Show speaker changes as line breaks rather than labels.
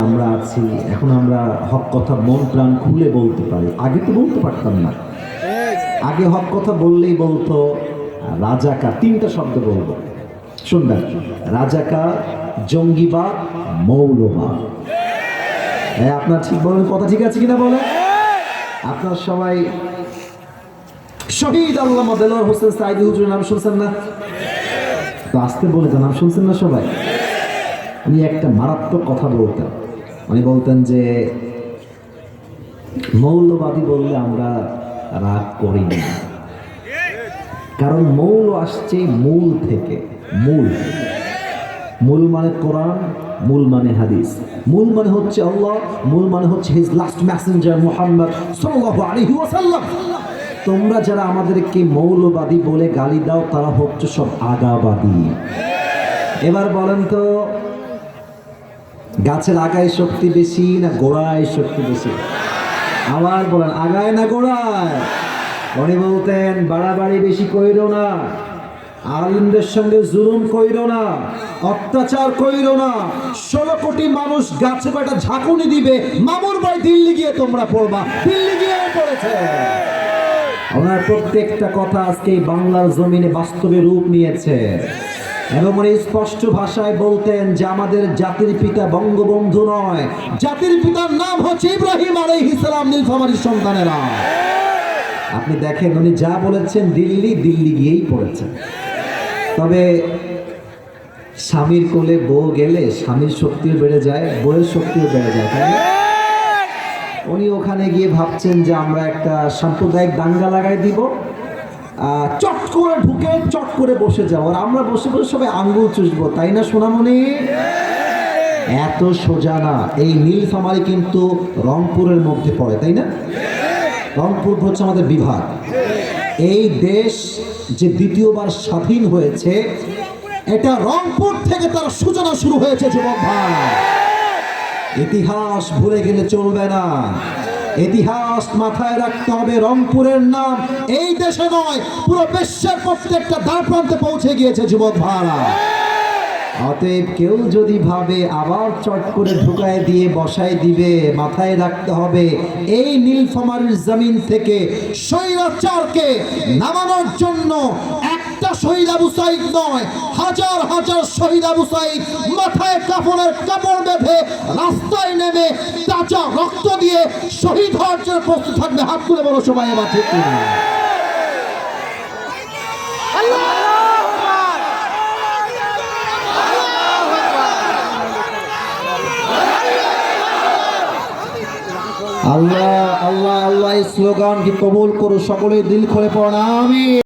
আমরা আছি এখন আমরা হক কথা মন প্রাণ খুলে বলতে পারি, আগে তো বলতে পারতাম না। আগে হক কথা বললেই বলতো রাজাকার, তিনটা শব্দ বলবো, শুনবেন, রাজাকার, জঙ্গিবাদ, মৌলবাদ। আপনার ঠিক বলেন, কথা ঠিক আছে কিনা বলেন? আপনার সবাই শহীদ আল্লামা দেলোয়ার হোসেন সাঈদী হুজুরের নাম শুনছেন না? তো আসতে বলে তো, নাম শুনছেন না সবাই? উনি একটা মারাত্মক কথা বলতেন। উনি বলতেন যে মৌলবাদী বললে আমরা রাগ করি না, কারণ মৌল আসছে মূল থেকে। মূল মূল মানে কোরআন, মূল মানে হাদিস, মূল মানে হচ্ছে আল্লাহ, মূল মানে হচ্ছে হিজ লাস্ট মেসেঞ্জার মুহাম্মদ সাল্লাল্লাহু আলাইহি ওয়াসাল্লাম। তোমরা যারা আমাদেরকে মৌলবাদী বলে গালি দাও, তারা হচ্ছে সব আগাবাদী। এবার বলেন তো, গাছের আগায় শক্তি বেশি না গোড়ায় শক্তি বেশি? আবার বলেন, আগায় না গোড়ায়? উনি বলতেন বাড়াবাড়ি বেশি কইরো না, আলিমদের সঙ্গে জুলুম কইরো না, অত্যাচার কইরো না। 16 কোটি মানুষ গাছে কয়টা ঝাঁকুনি দিবে, মামুর ভাই দিল্লি গিয়ে তোমরা পড়বা, দিল্লি গিয়ে পড়েছে। ওনার প্রত্যেকটা কথা আজকে বাংলার জমিনে বাস্তবে রূপ নিয়েছে। এবং উনি স্পষ্ট ভাষায় বলতেন যে আমাদের জাতির পিতা বঙ্গবন্ধু নয়, জাতির পিতার নাম হচ্ছে ইব্রাহিম আলাইহিস সালাম, নীলফামারীর সন্তানেরা। আপনি দেখেন উনি যা বলেছেন দিল্লি গিয়েই পড়েছেন। তবে স্বামীর কোলে বউ গেলে স্বামীর শক্তিও বেড়ে যায়, বউয়ের শক্তিও বেড়ে যায়, তাই না? উনি ওখানে গিয়ে ভাবছেন যে আমরা একটা সাম্প্রদায়িক দাঙ্গা লাগাই দিব, চট করে ঢুকে চট করে বসে যাবো, আর আমরা বসে বসে সবাই আঙ্গুল চুষবো, তাই না সোনামণি? এত সোজা না। এই নীলফামারী কিন্তু রংপুরের মধ্যে পড়ে, তাই না? রংপুর হচ্ছে আমাদের বিভাগ। এই দেশ যে দ্বিতীয়বার স্বাধীন হয়েছে, এটা রংপুর থেকে তার সূচনা শুরু হয়েছে। যুবক ভাই, ইতিহাস ভুলে গেলে চলবে না, ইতিহাস মাথায় রাখতে হবে। রংপুরের নাম এই দেশে নয়, পুরো বিশ্বের প্রত্যেকটা দ্বার প্রান্তে পৌঁছে গিয়েছে। যুবক ভাইরা, অতএব কেউ যদি ভাবে আবার চট করে ঢুকায় দিয়ে বসায় দিবে, মাথায় রাখতে হবে এই নীলফামারীর জমিন থেকে স্বৈরাচারকে নামানোর জন্য একটা শহীদ আবু সাঈদ নয়, হাজার হাজার শহীদ আবু সাঈদ মাথায় কাপড়ের কাপড় বেঁধে রাস্তায় নেমে তাজা রক্ত দিয়ে শহীদ হওয়ার জন্য প্রস্তুত থাকবে। হাত তুলে বলো সবাই, এবার ঠিক কিনা? আল্লাহ আল্লাহ আল্লাহ, এই স্লোগান কি কবুল করো সকলে, দিল খুলে পড়া আমিন।